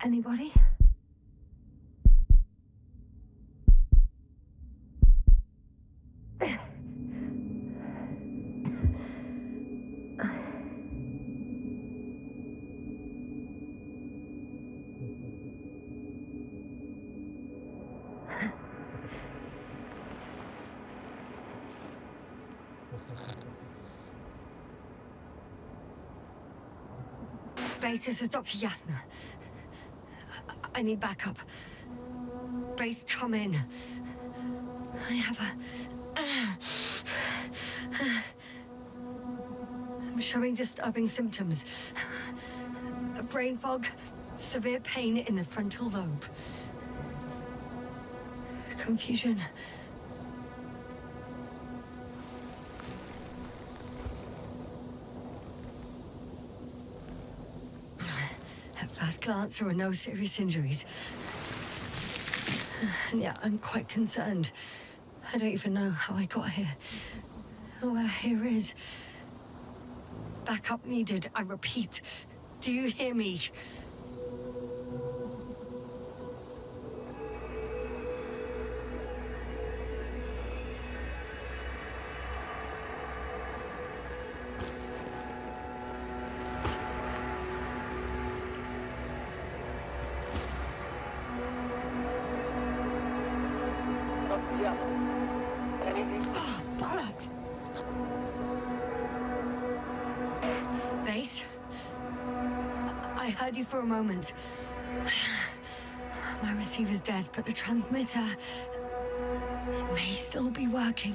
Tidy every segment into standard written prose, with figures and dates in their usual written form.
Anybody? Base, this is Dr. Yasna. I need backup. Base, come in. I have I'm showing disturbing symptoms. A brain fog, severe pain in the frontal lobe. Confusion. At first glance, there are no serious injuries. And yet, I'm quite concerned. I don't even know how I got here. Where here is. Backup needed, I repeat. Do you hear me? Oh, bollocks! Base? I heard you for a moment. My receiver's dead, but the transmitter may still be working.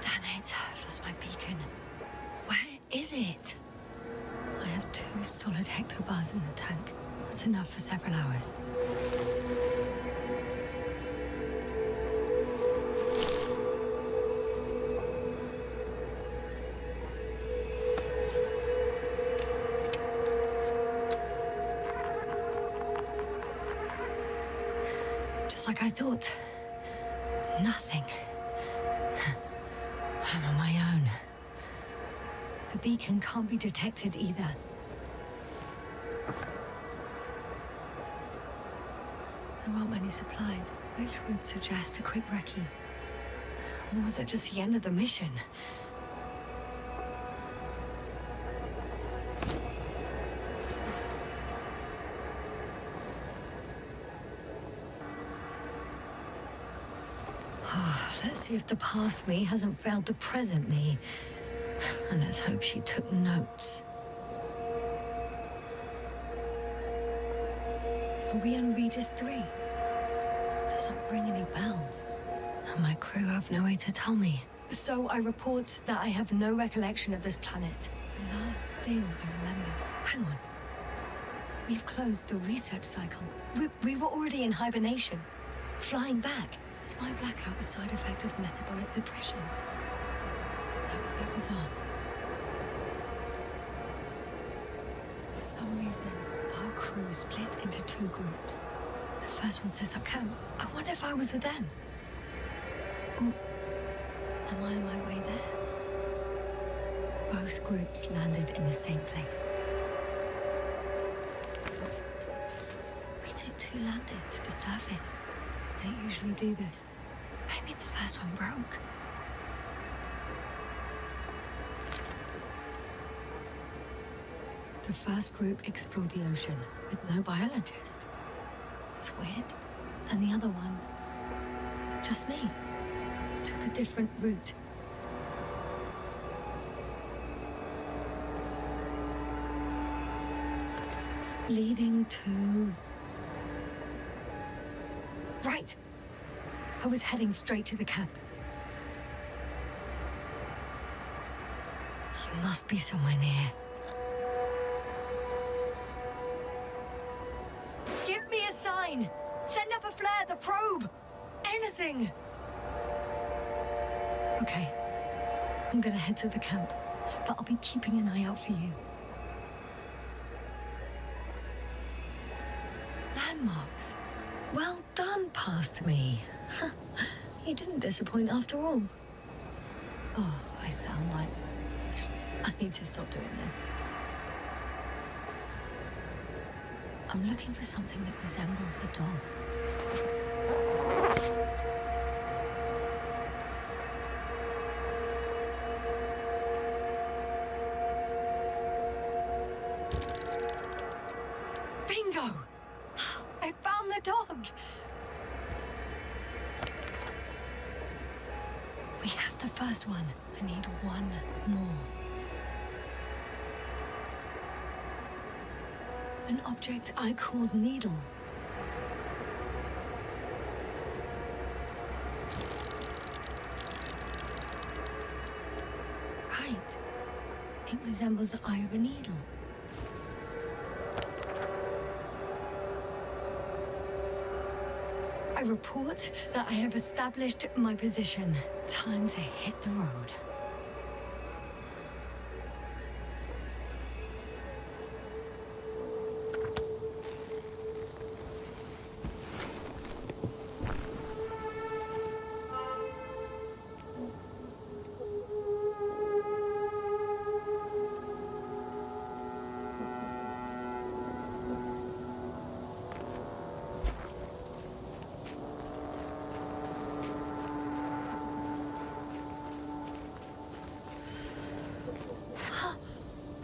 Damn it, I've lost my beacon. Where is it? I have 2 solid hectobars in the tank. That's enough for several hours. Just like I thought. Nothing. I'm on my own. The beacon can't be detected either. There aren't many supplies, which would suggest a quick recce. Or was it just the end of the mission? Let's see if the past me hasn't failed the present me. And let's hope she took notes. Are we on Regis 3? Doesn't ring any bells. And my crew have no way to tell me. So I report that I have no recollection of this planet. The last thing I remember... Hang on. We've closed the research cycle. We were already in hibernation. Flying back. Is my blackout a side effect of metabolic depression? That would be bizarre. For some reason, our crew split into 2 groups. The first one set up camp. I wonder if I was with them. Or am I on my way there? Both groups landed in the same place. We took 2 landers to the surface. Don't usually do this. Maybe the first one broke. The first group explored the ocean with no biologist. It's weird. And the other one, just me, took a different route. Leading to... Right. I was heading straight to the camp. You must be somewhere near. Give me a sign! Send up a flare, the probe! Anything! Okay. I'm gonna head to the camp, but I'll be keeping an eye out for you. Landmarks. Well done, past me. You didn't disappoint after all. Oh, I sound like... I need to stop doing this. I'm looking for something that resembles a dog. Bingo! I found the dog! We have the first one. I need one more. An object I called Needle. Right. It resembles the eye of a needle. I report that I have established my position. Time to hit the road.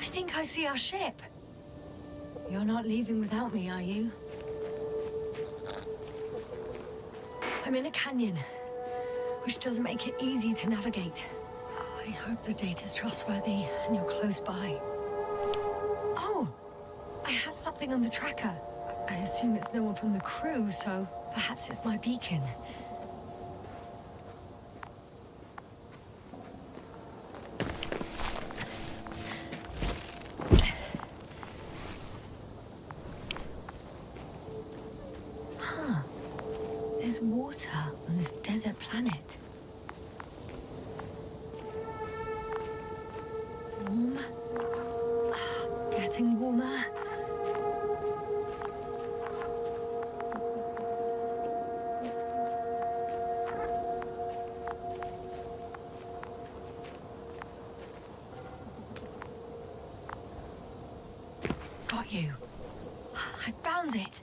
I think I see our ship. You're not leaving without me, are you? I'm in a canyon, which doesn't make it easy to navigate. I hope the data's trustworthy and you're close by. Oh! I have something on the tracker. I assume it's no one from the crew, so perhaps it's my beacon. There's water on this desert planet. Warm. Getting warmer. Got you. I found it.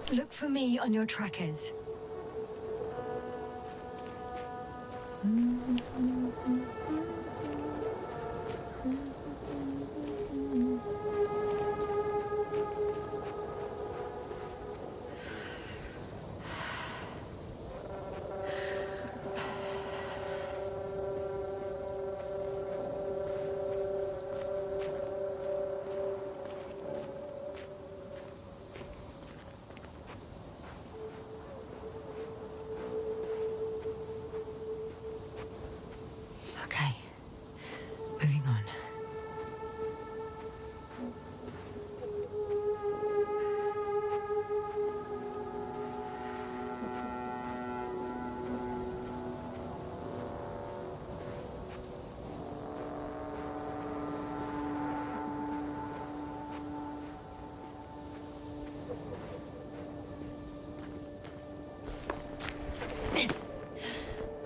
Look for me on your trackers. Okay, moving on.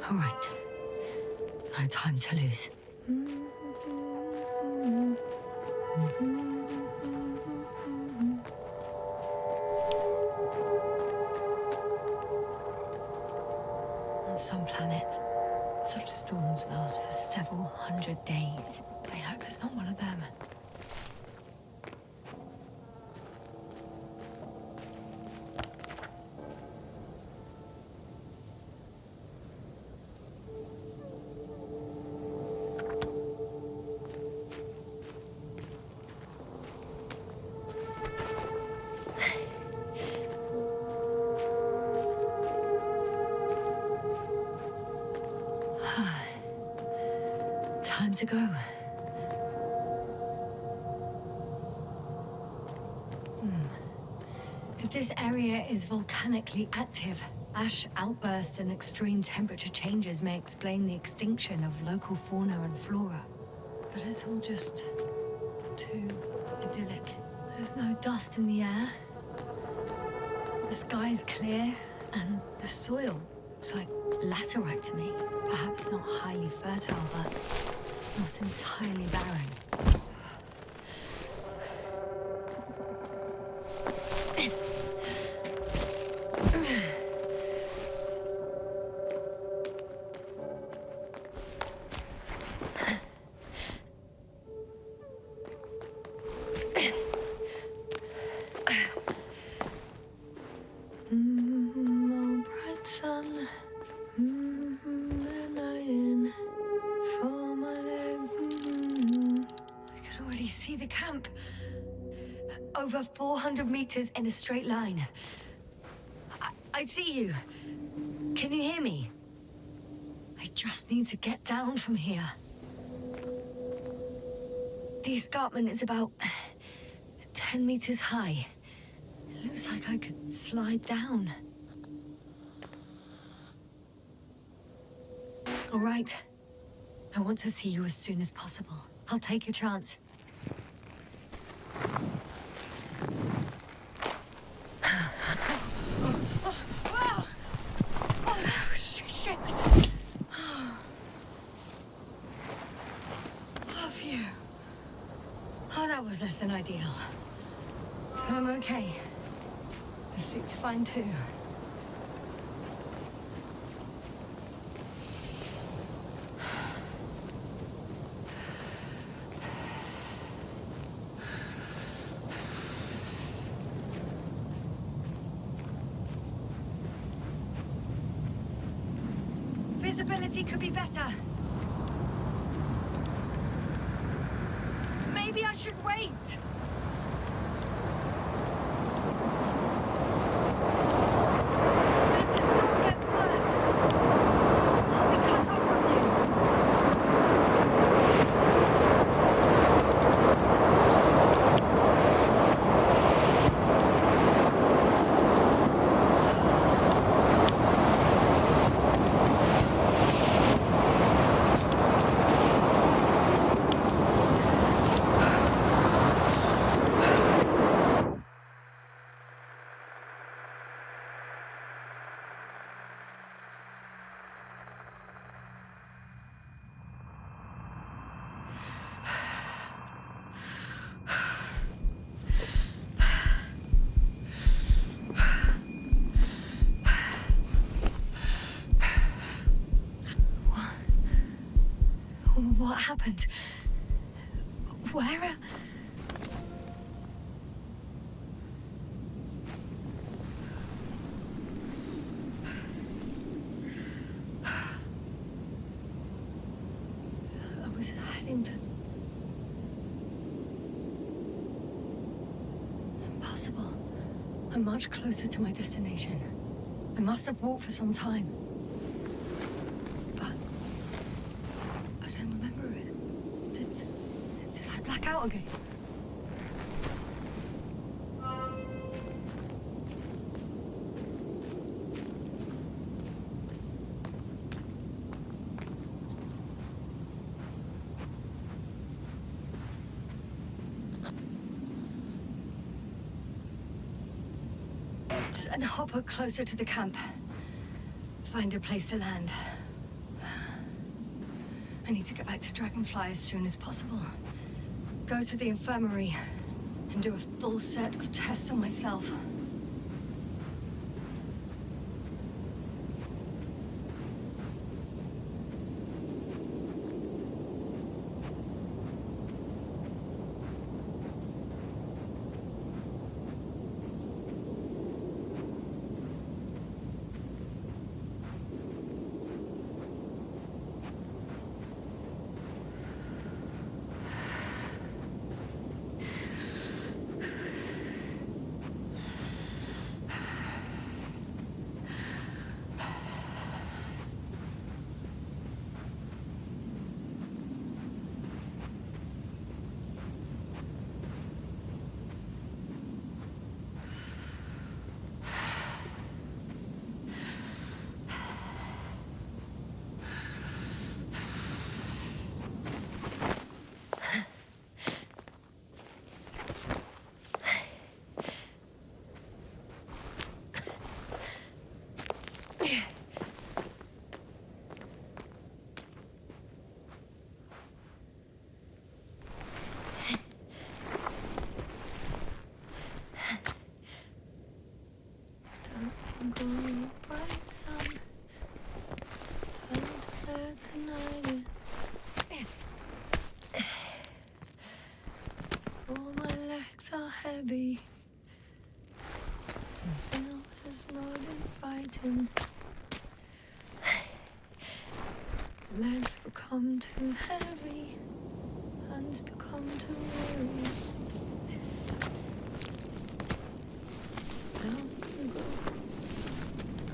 All right. No time to lose. On some planets, such storms last for several hundred days. I hope it's not one of them. Time to go. If this area is volcanically active, ash outbursts and extreme temperature changes may explain the extinction of local fauna and flora. But it's all just too idyllic. There's no dust in the air. The sky is clear, and the soil looks like laterite to me. Perhaps not highly fertile, but not entirely barren. Oh, bright sun, the night in for my leg. I can already see the camp. Over 400 meters in a straight line. I see you. Can you hear me? I just need to get down from here. The escarpment is about 10 meters high. It looks like I could slide down. All right. I want to see you as soon as possible. I'll take a chance. Shit. Oh, phew. Oh, that was less than ideal. But I'm okay. The suit's fine too. Visibility could be better. Maybe I should wait. But if the storm gets worse, I'll be cut off from you. What happened? Where? I was heading to... Impossible. I'm much closer to my destination. I must have walked for some time. But... I don't remember it. Did I black out again? Send Hopper closer to the camp. Find a place to land. I need to get back to Dragonfly as soon as possible. Go to the infirmary and do a full set of tests on myself. heavy. Bill is not inviting. Legs become too heavy. Hands become too weary. Down you go.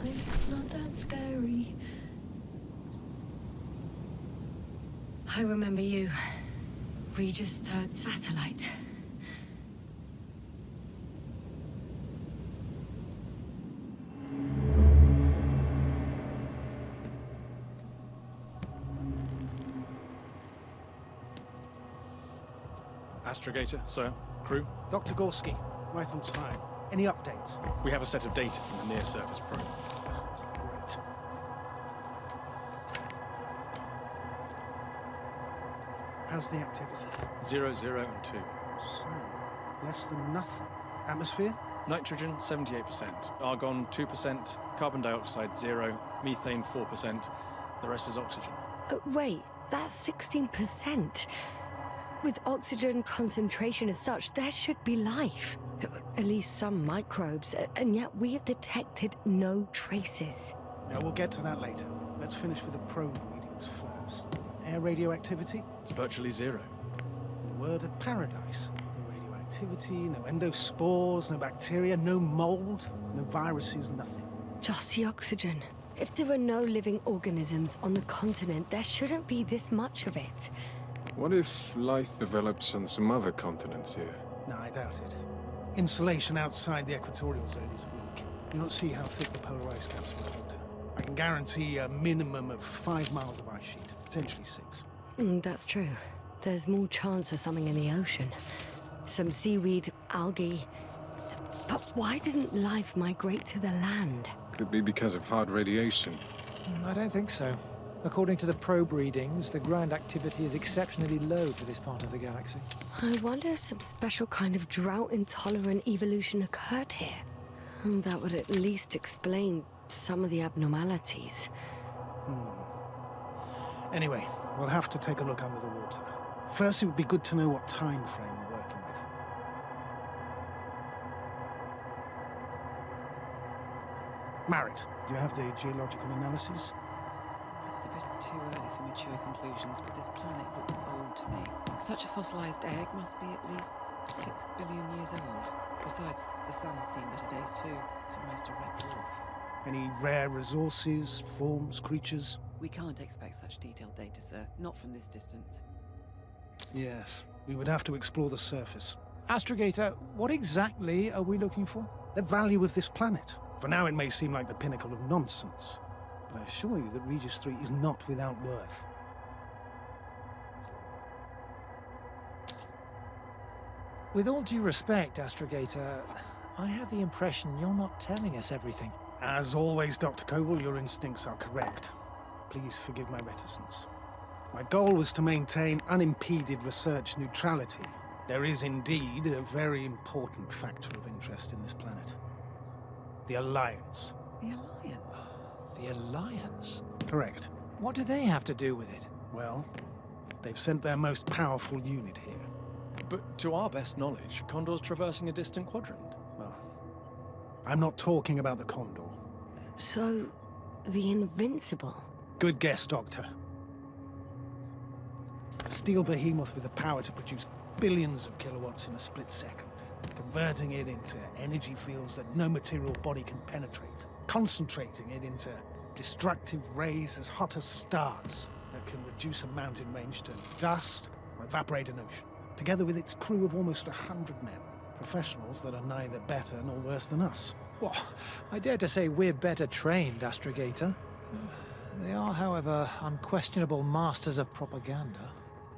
Like it's not that scary. I remember you. Regis' third satellite. Astrogator, sir. Crew. Dr. Gorski, right on time. Any updates? We have a set of data from the near-surface probe. Great. How's the activity? 0, 0, and 2. So, less than nothing. Atmosphere? Nitrogen, 78%. Argon, 2%. Carbon dioxide, 0. Methane, 4%. The rest is oxygen. Wait, that's 16%. With oxygen concentration as such, there should be life. At least some microbes, and yet we have detected no traces. No, we'll get to that later. Let's finish with the probe readings first. Air radioactivity? It's virtually 0. In a word, at paradise. No radioactivity, no endospores, no bacteria, no mold, no viruses, nothing. Just the oxygen. If there are no living organisms on the continent, there shouldn't be this much of it. What if life develops on some other continents here? No, I doubt it. Insulation outside the equatorial zone is weak. You don't see how thick the polar ice caps were, Doctor. I can guarantee a minimum of 5 miles of ice sheet, potentially 6. That's true. There's more chance of something in the ocean. Some seaweed, algae. But why didn't life migrate to the land? Could be because of hard radiation. I don't think so. According to the probe readings, the ground activity is exceptionally low for this part of the galaxy. I wonder if some special kind of drought-intolerant evolution occurred here. That would at least explain some of the abnormalities. Anyway, we'll have to take a look under the water. First, it would be good to know what time frame we're working with. Marit, do you have the geological analysis? It's a bit too early for mature conclusions, but this planet looks old to me. Such a fossilized egg must be at least 6 billion years old. Besides, the sun has seen better days too. It's almost a red dwarf. Any rare resources, forms, creatures? We can't expect such detailed data, sir. Not from this distance. Yes, we would have to explore the surface. Astrogator, what exactly are we looking for? The value of this planet. For now, it may seem like the pinnacle of nonsense, but I assure you that Regis 3 is not without worth. With all due respect, Astrogator, I have the impression you're not telling us everything. As always, Dr. Koval, your instincts are correct. Please forgive my reticence. My goal was to maintain unimpeded research neutrality. There is indeed a very important factor of interest in this planet. The Alliance. The Alliance? The Alliance? Correct. What do they have to do with it? Well, they've sent their most powerful unit here. But to our best knowledge, Condor's traversing a distant quadrant. Well, I'm not talking about the Condor. So, the Invincible. Good guess, Doctor. A steel behemoth with the power to produce billions of kilowatts in a split second, converting it into energy fields that no material body can penetrate, concentrating it into destructive rays as hot as stars that can reduce a mountain range to dust or evaporate an ocean, together with its crew of almost 100 men, professionals that are neither better nor worse than us. Well, I dare to say we're better trained, Astrogator. They are, however, unquestionable masters of propaganda.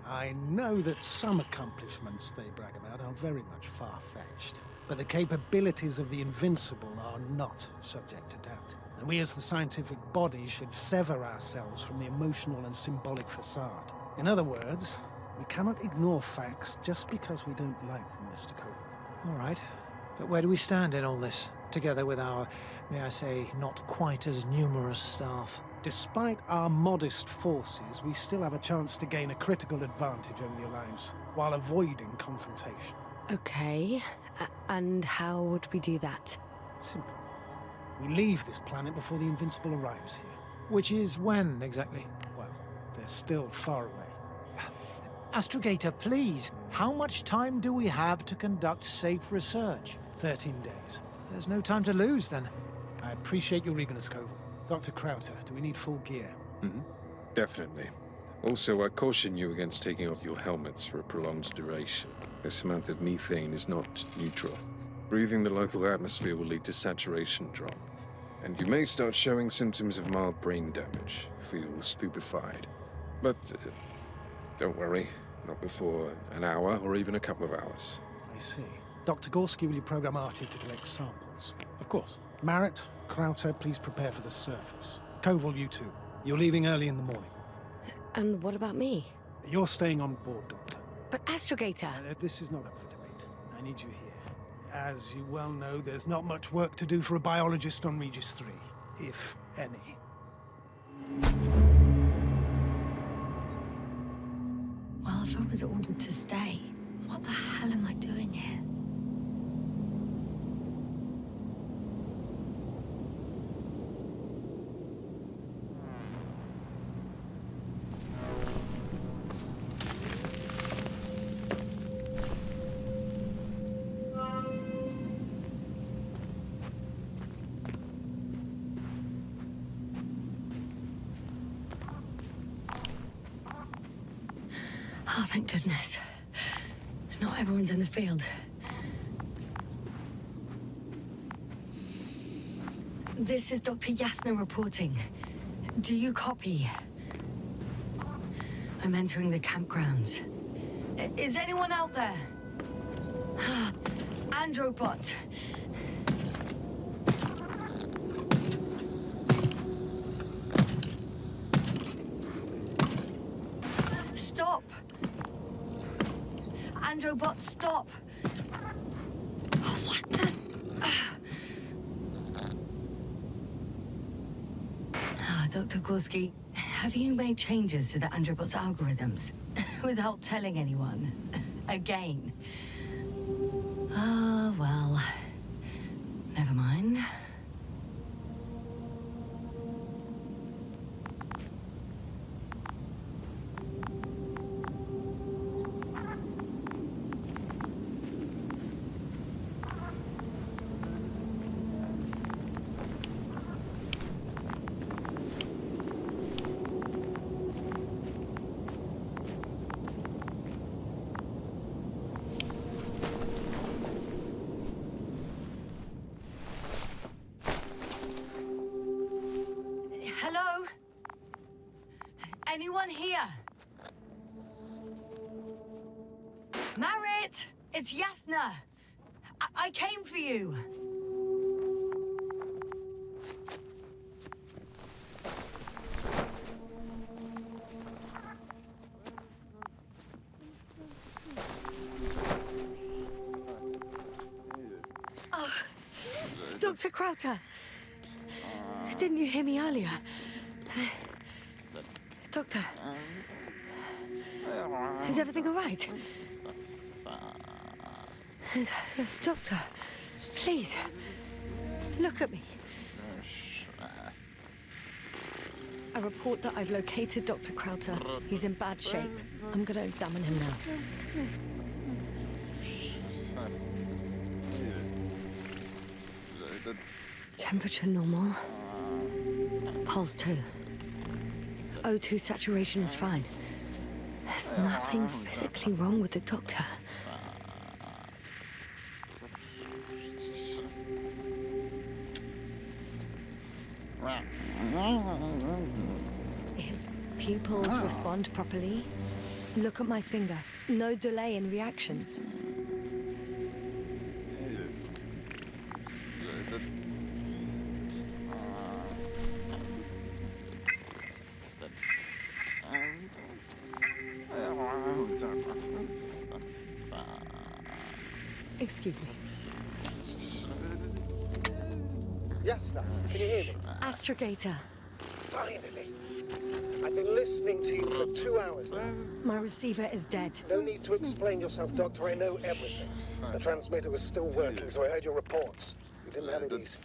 I know that some accomplishments they brag about are very much far-fetched, but the capabilities of the Invincible are not subject to doubt. And we as the scientific body should sever ourselves from the emotional and symbolic facade. In other words, we cannot ignore facts just because we don't like them, Mr. Koval. All right. But where do we stand in all this, together with our, may I say, not quite as numerous staff? Despite our modest forces, we still have a chance to gain a critical advantage over the Alliance, while avoiding confrontation. Okay. And how would we do that? Simple. We leave this planet before the Invincible arrives here. Which is when, exactly? Well, they're still far away. Astrogator, please, how much time do we have to conduct safe research? 13 days. There's no time to lose, then. I appreciate your eagerness, Koval. Dr. Krauter, do we need full gear? Definitely. Also, I caution you against taking off your helmets for a prolonged duration. This amount of methane is not neutral. Breathing the local atmosphere will lead to saturation drop, and you may start showing symptoms of mild brain damage, feel stupefied. But don't worry, not before an hour or even a couple of hours. I see. Dr. Gorski, will you program Artie to collect samples? Of course. Marrett, Krauter, please prepare for the surface. Koval, you two. You're leaving early in the morning. And what about me? You're staying on board, Doctor. But Astrogator... This is not up for debate. I need you here. As you well know, there's not much work to do for a biologist on Regis 3, if any. Well, if I was ordered to stay, what the hell am I doing here? Oh, thank goodness. Not everyone's in the field. This is Dr. Yasna reporting. Do you copy? I'm entering the campgrounds. Is anyone out there? Androbot. Stop! Androbot, stop! What the... Dr. Gorski, have you made changes to the Androbot's algorithms? Without telling anyone? Again? Ah, well... Never mind. Hello? Anyone here? Marrett! It's Yasna! I came for you! Oh, Dr. Krauter! Didn't you hear me earlier? Doctor, is everything all right? Doctor, please, look at me. I report that I've located Dr. Krauter. He's in bad shape. I'm gonna examine him now. Temperature normal. Pulse 2. O2 saturation is fine. There's nothing physically wrong with the doctor. His pupils respond properly. Look at my finger. No delay in reactions. Excuse me. Yasna, can you hear me? Astrogator. Finally. I've been listening to you for 2 hours now. My receiver is dead. No need to explain yourself, Doctor. I know everything. The transmitter was still working, so I heard your reports. You didn't have it easy.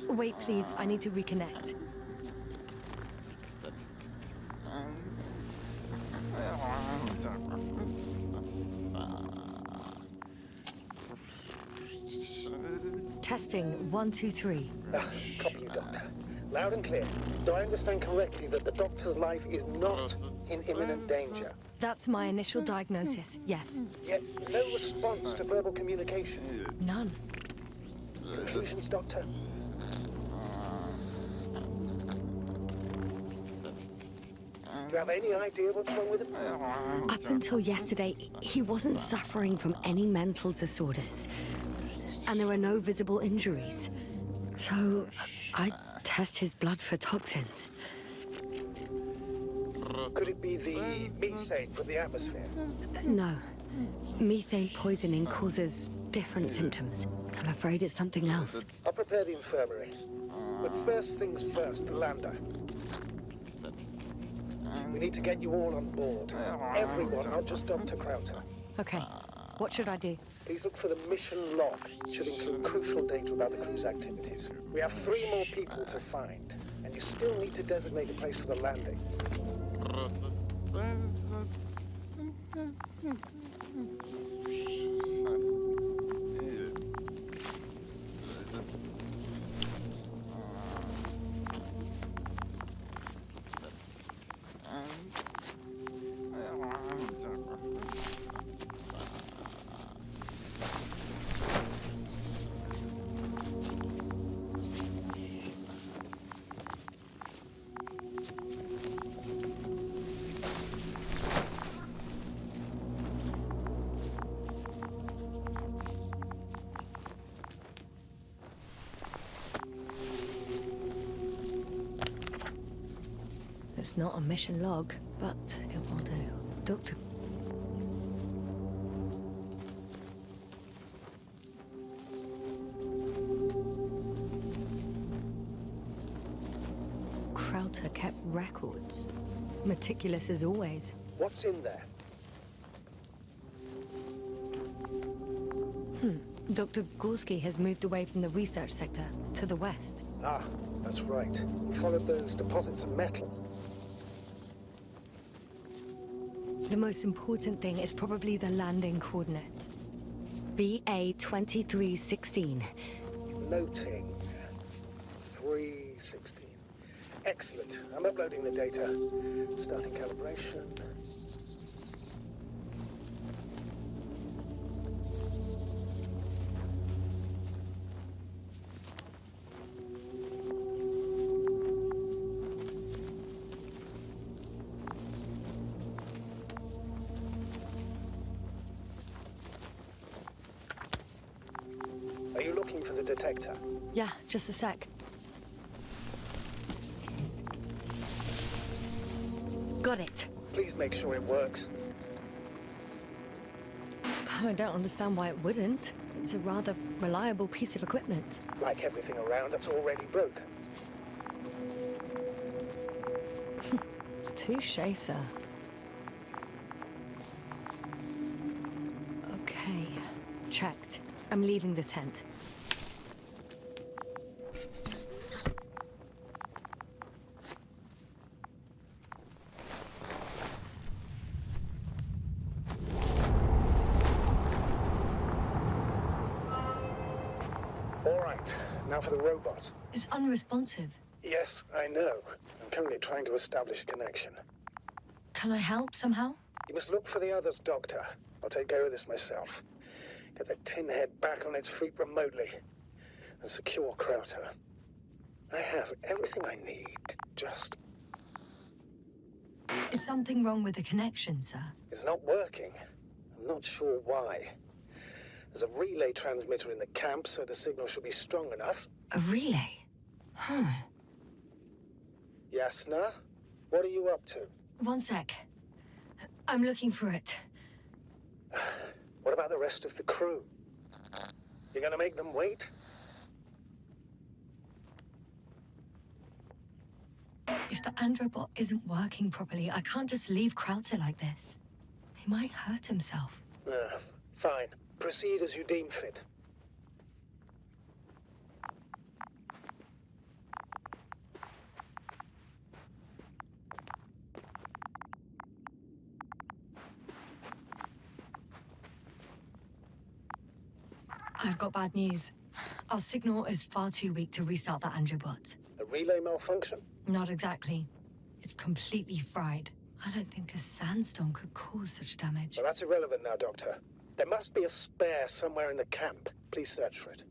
Wait, please. I need to reconnect. Testing 1, 2, 3. Copy you, Doctor. Loud and clear. Do I understand correctly that the Doctor's life is not in imminent danger? That's my initial diagnosis, yes. Yet no response to verbal communication. None. Conclusions, Doctor? Do you have any idea what's wrong with him? Up until yesterday, he wasn't suffering from any mental disorders. And there were no visible injuries. So, I test his blood for toxins. Could it be the methane from the atmosphere? No. Methane poisoning causes different symptoms. I'm afraid it's something else. I'll prepare the infirmary. But first things first, the lander. We need to get you all on board. Everyone, not just Dr. Krauser. Okay. What should I do? Please look for the mission log. It should include crucial data about the crew's activities. We have 3 more people to find, and you still need to designate a place for the landing. It's not a mission log, but it will do. Dr. Krauter kept records. Meticulous as always. What's in there? Dr. Gorski has moved away from the research sector to the west. Ah, that's right. You followed those deposits of metal. The most important thing is probably the landing coordinates. BA 2316. Noting. 316. Excellent. I'm uploading the data. Starting calibration. Are you looking for the detector? Yeah, just a sec. Got it. Please make sure it works. I don't understand why it wouldn't. It's a rather reliable piece of equipment. Like everything around that's already broken. Touché, sir. Okay, checked. I'm leaving the tent. All right, now for the robot. It's unresponsive. Yes, I know. I'm currently trying to establish a connection. Can I help somehow? You must look for the others, Doctor. I'll take care of this myself. Get the tin head back on its feet remotely. And secure Krauter. I have everything I need to just... Is something wrong with the connection, sir? It's not working. I'm not sure why. There's a relay transmitter in the camp, so the signal should be strong enough. A relay? Huh. Yasna, what are you up to? One sec. I'm looking for it. What about the rest of the crew? You're gonna make them wait? If the androbot isn't working properly, I can't just leave Krauter like this. He might hurt himself. Fine. Proceed as you deem fit. I've got bad news. Our signal is far too weak to restart the androbot. A relay malfunction? Not exactly. It's completely fried. I don't think a sandstorm could cause such damage. Well, that's irrelevant now, Doctor. There must be a spare somewhere in the camp. Please search for it.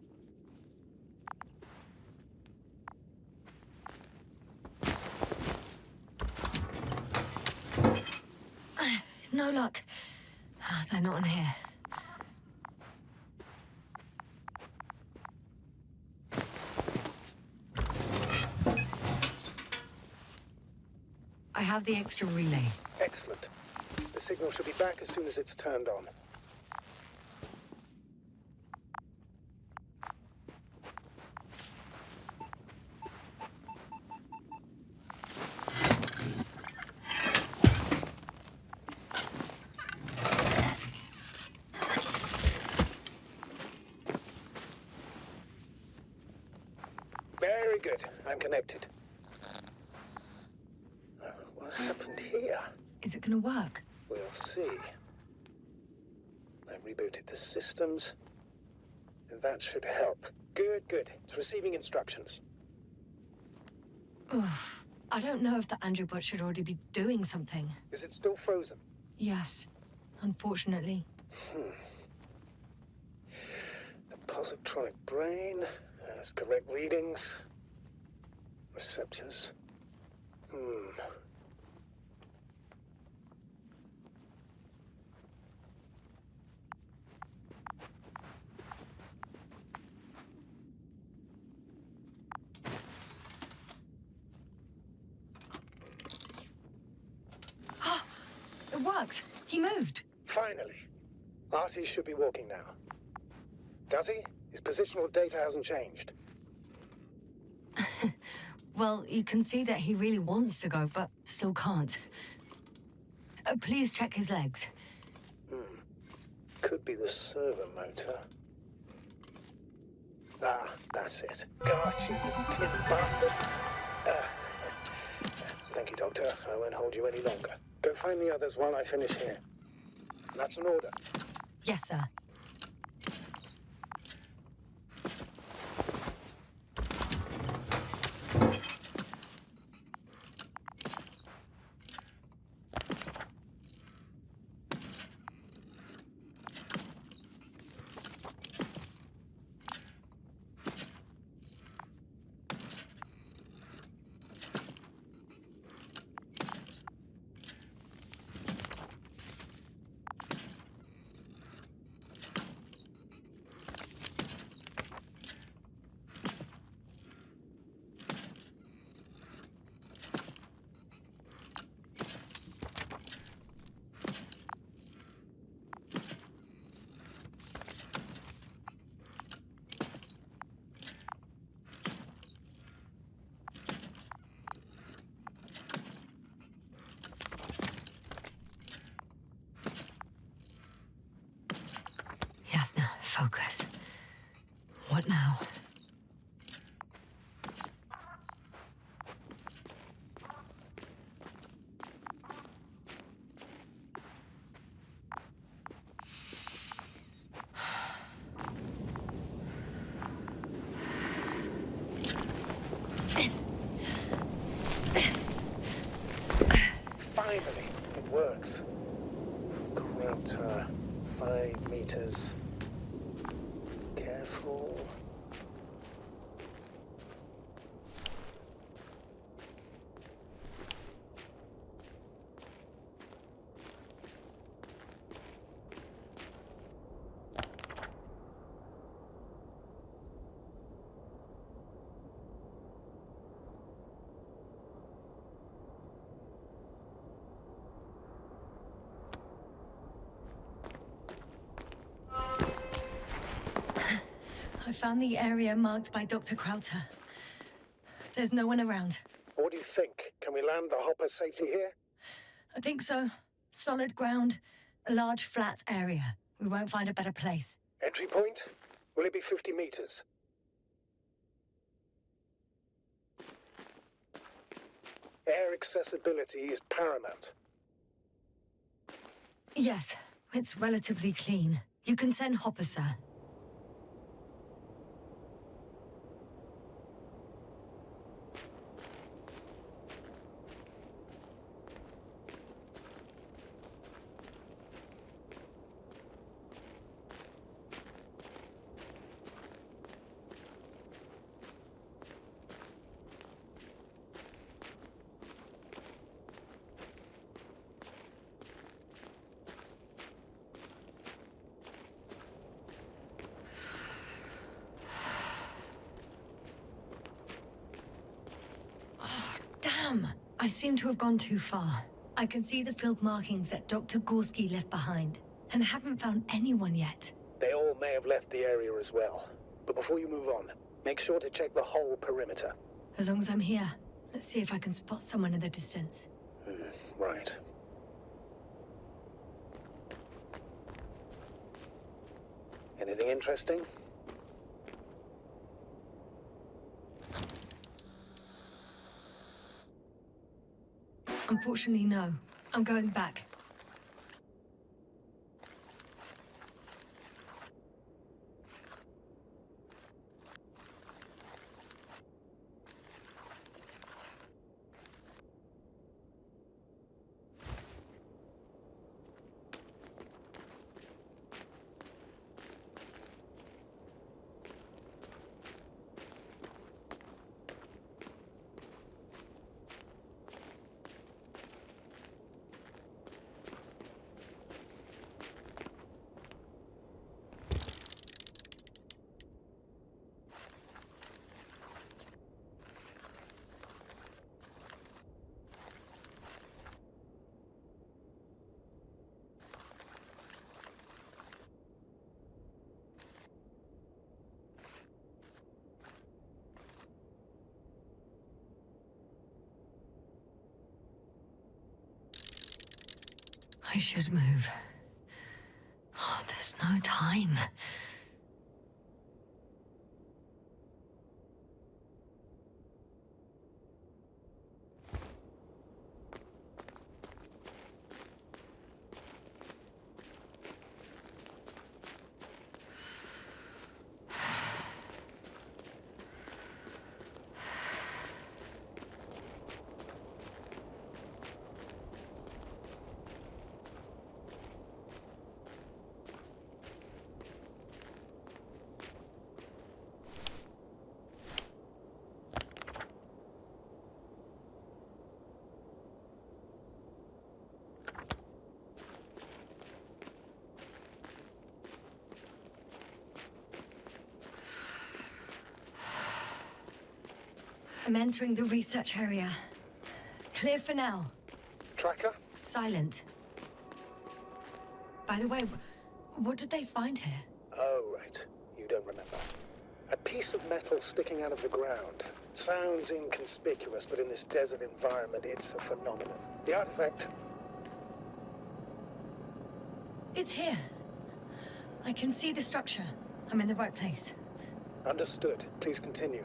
No luck. They're not in here. I have the extra relay. Excellent. The signal should be back as soon as it's turned on. Very good. I'm connected. What happened here? Is it gonna work? We'll see. I rebooted the systems. That should help. Good, good. It's receiving instructions. Oof. I don't know if the androbot should already be doing something. Is it still frozen? Yes, unfortunately. The positronic brain has correct readings. Receptors. It worked! He moved! Finally. Artie should be walking now. Does he? His positional data hasn't changed. Well, you can see that he really wants to go, but still can't. Please check his legs. Could be the servo motor. Ah, that's it. Got you, you tin bastard. Thank you, Doctor. I won't hold you any longer. Go find the others while I finish here. That's an order. Yes, sir. Yasna, focus. What now? Finally, it works. Krauter, 5 meters. Careful. I found the area marked by Dr. Krauter. There's no one around. What do you think? Can we land the hopper safely here? I think so. Solid ground, a large flat area. We won't find a better place. Entry point? Will it be 50 meters? Air accessibility is paramount. Yes, it's relatively clean. You can send Hopper, sir. Damn! I seem to have gone too far. I can see the field markings that Dr. Gorski left behind, and haven't found anyone yet. They all may have left the area as well. But before you move on, make sure to check the whole perimeter. As long as I'm here, let's see if I can spot someone in the distance. Right. Anything interesting? Unfortunately, no. I'm going back. I should move. Oh, there's no time. I'm entering the research area. Clear for now. Tracker? Silent. By the way, what did they find here? Oh, right. You don't remember. A piece of metal sticking out of the ground. Sounds inconspicuous, but in this desert environment, it's a phenomenon. The artifact... It's here. I can see the structure. I'm in the right place. Understood. Please continue.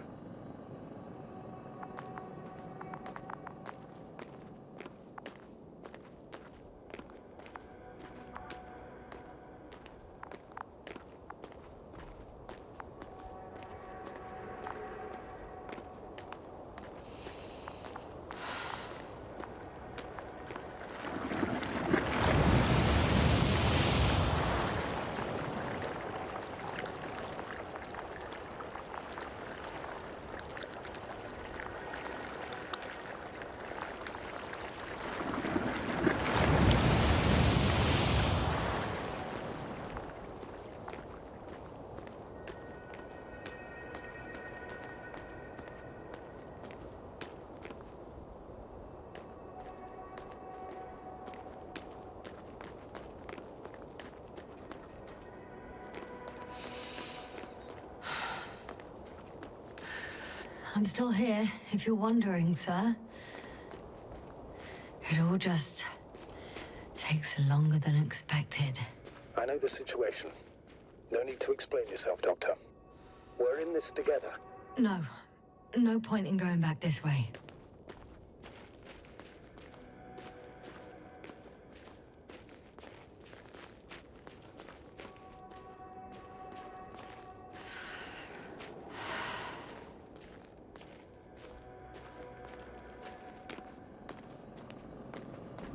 I'm still here, if you're wondering, sir. It all just takes longer than expected. I know the situation. No need to explain yourself, Doctor. We're in this together. No. No point in going back this way.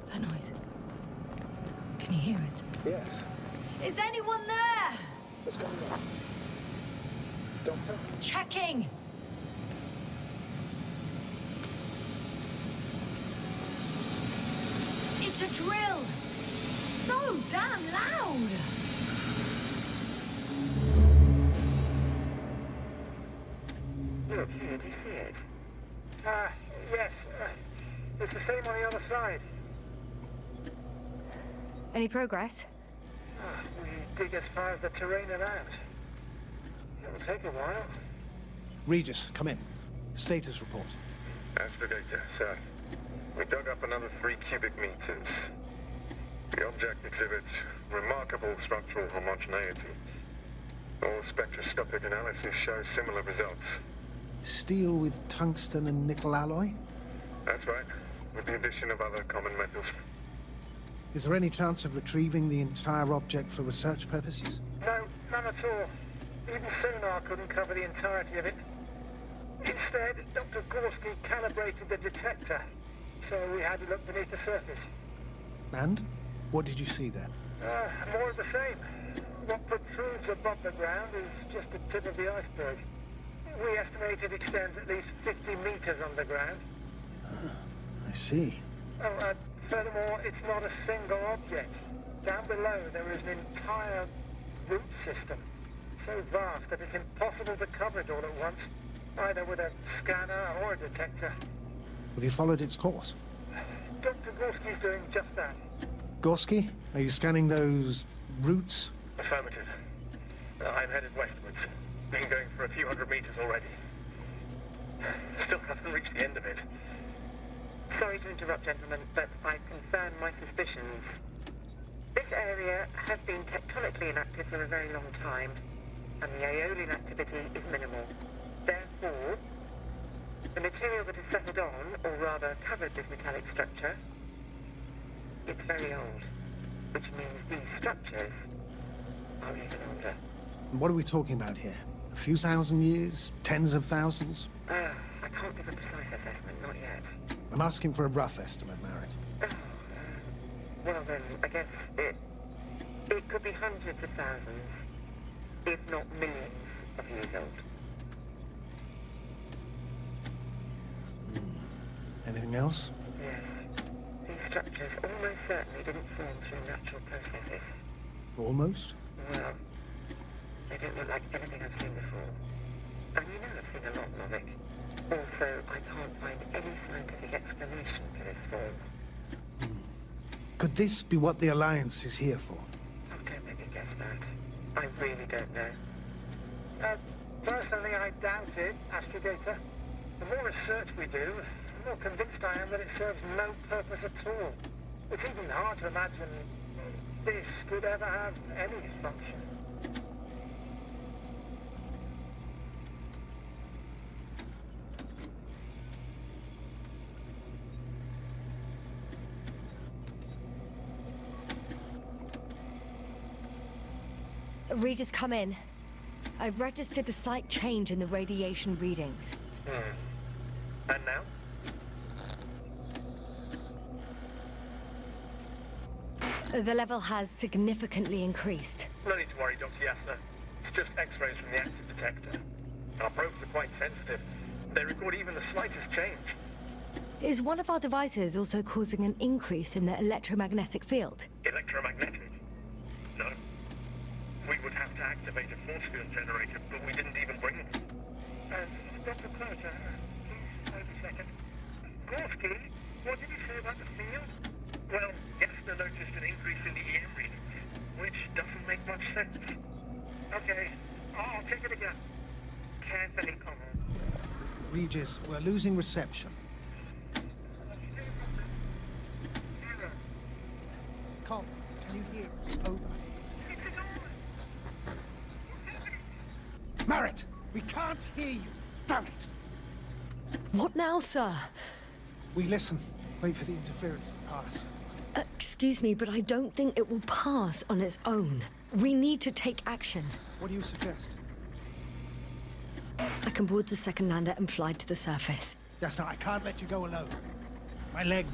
That noise. Can you hear it? Yes. Is anyone there? What's going on? Doctor? Checking! It's a drill! So damn loud! Look here, do you see it? Yes. It's the same on the other side. Any progress? We dig as far as the terrain allows. It'll take a while. Regis, come in. Status report. Astrogator, sir. We dug up another 3 cubic meters. The object exhibits remarkable structural homogeneity. All spectroscopic analysis shows similar results. Steel with tungsten and nickel alloy? That's right, with the addition of other common metals. Is there any chance of retrieving the entire object for research purposes? No, none at all. Even sonar couldn't cover the entirety of it. Instead, Dr. Gorski calibrated the detector, so we had to look beneath the surface. And? What did you see there? More of the same. What protrudes above the ground is just the tip of the iceberg. We estimate it extends at least 50 meters underground. I see. Furthermore, it's not a single object. Down below, there is an entire root system, so vast that it's impossible to cover it all at once, either with a scanner or a detector. Have you followed its course? Dr. Gorski's doing just that. Gorski, are you scanning those roots? Affirmative. I'm headed westwards. Been going for a few hundred meters already. Still haven't reached the end of it. Sorry to interrupt, gentlemen, but I've confirmed my suspicions. This area has been tectonically inactive for a very long time, and the aeolian activity is minimal. Therefore, the material that has settled on, or rather covered this metallic structure, it's very old, which means these structures are even older. What are we talking about here? A few thousand years? Tens of thousands? I can't give a precise assessment, not yet. I'm asking for a rough estimate, Merritt. Well then, I guess it could be hundreds of thousands, if not millions of years old. Anything else? Yes. These structures almost certainly didn't form through natural processes. Almost? Well, they don't look like anything I've seen before. And you know I've seen a lot, Novik. Also, I can't find any scientific explanation for this form. Could this be what the Alliance is here for? Oh, don't make me guess that. I really don't know. Personally, I doubt it, Astrogator. The more research we do, the more convinced I am that it serves no purpose at all. It's even hard to imagine this could ever have any function. Regis, come in. I've registered a slight change in the radiation readings. And now? The level has significantly increased. No need to worry, Dr. Yasna. It's just X-rays from the active detector. Our probes are quite sensitive. They record even the slightest change. Is one of our devices also causing an increase in the electromagnetic field? Electromagnetic? No. We would have to activate a force field generator, but we didn't even bring it. Dr. Carter, please hold a second. Gorski, what did you say about the field? Well, Yasna noticed an increase in the EM readings, which doesn't make much sense. Okay, I'll take it again. Carefully, Connell. Regis, we're losing reception. Cobb, can you hear us? Over. Merritt, we can't hear you. Damn it. What now, sir? We listen. Wait for the interference to pass. Excuse me, but I don't think it will pass on its own. We need to take action. What do you suggest? I can board the second lander and fly to the surface. Yes, no, I can't let you go alone. My leg.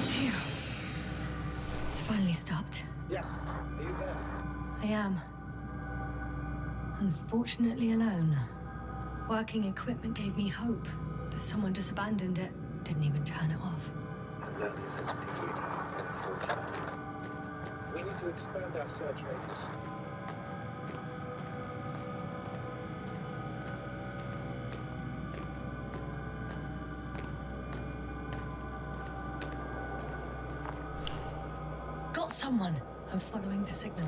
Phew. It's finally stopped. Yes. Are you there? I am. Unfortunately alone. Working equipment gave me hope, but someone just abandoned it. Didn't even turn it off. And that is indeed unfortunate. We need to expand our search radius. Got someone! I'm following the signal.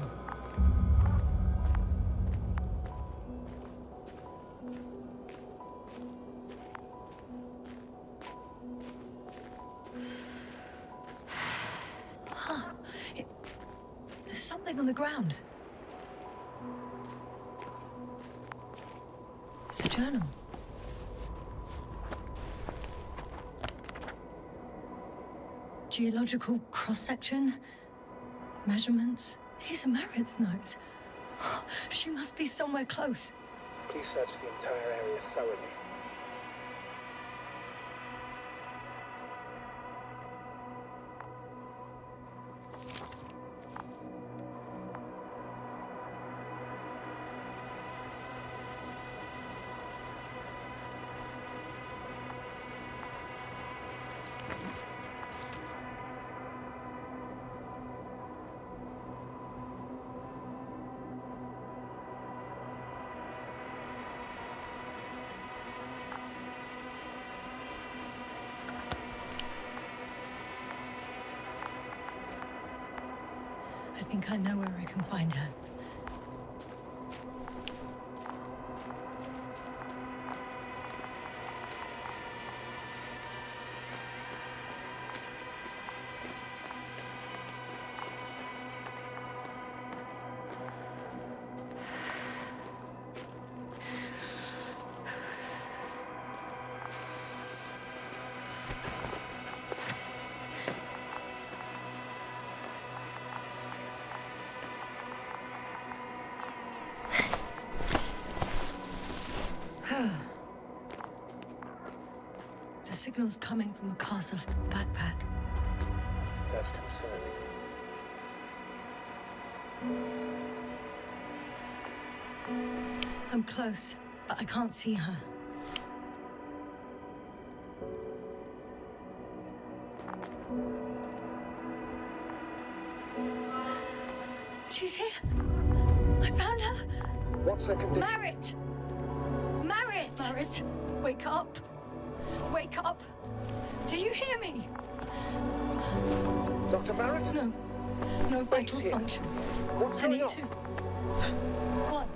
There's something on the ground. It's a journal. Geological cross-section. Measurements. These are Merritt's notes. She must be somewhere close. Please search the entire area thoroughly. I think I know where I can find her. The signal's coming from a castle backpack. That's concerning. I'm close, but I can't see her. She's here. I found her. What's her condition? Merritt! Merritt! Merritt, wake up. Wake up. Do you hear me? Dr. Merritt? No. No vital here. functions. What's I going need on? 2. 1,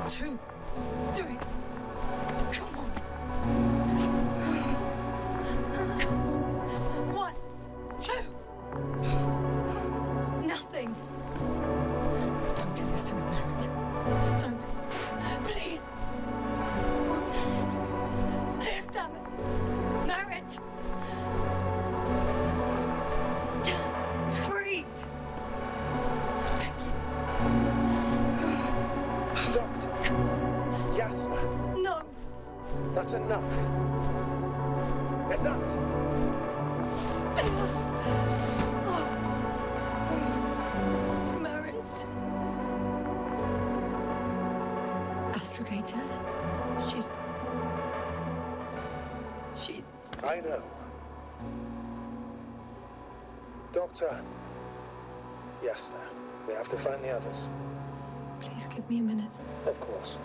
2, 3. Come on. 1, 2. Nothing. Don't do this to me, Merritt. Don't. Please. Live, damn it. Merritt. Breathe. Thank you. Doctor. Yasna. No. That's enough. Enough. Merritt. Astrogator. She's... I know. Doctor. Yasna. We have to find the others. Please give me a minute. Of course.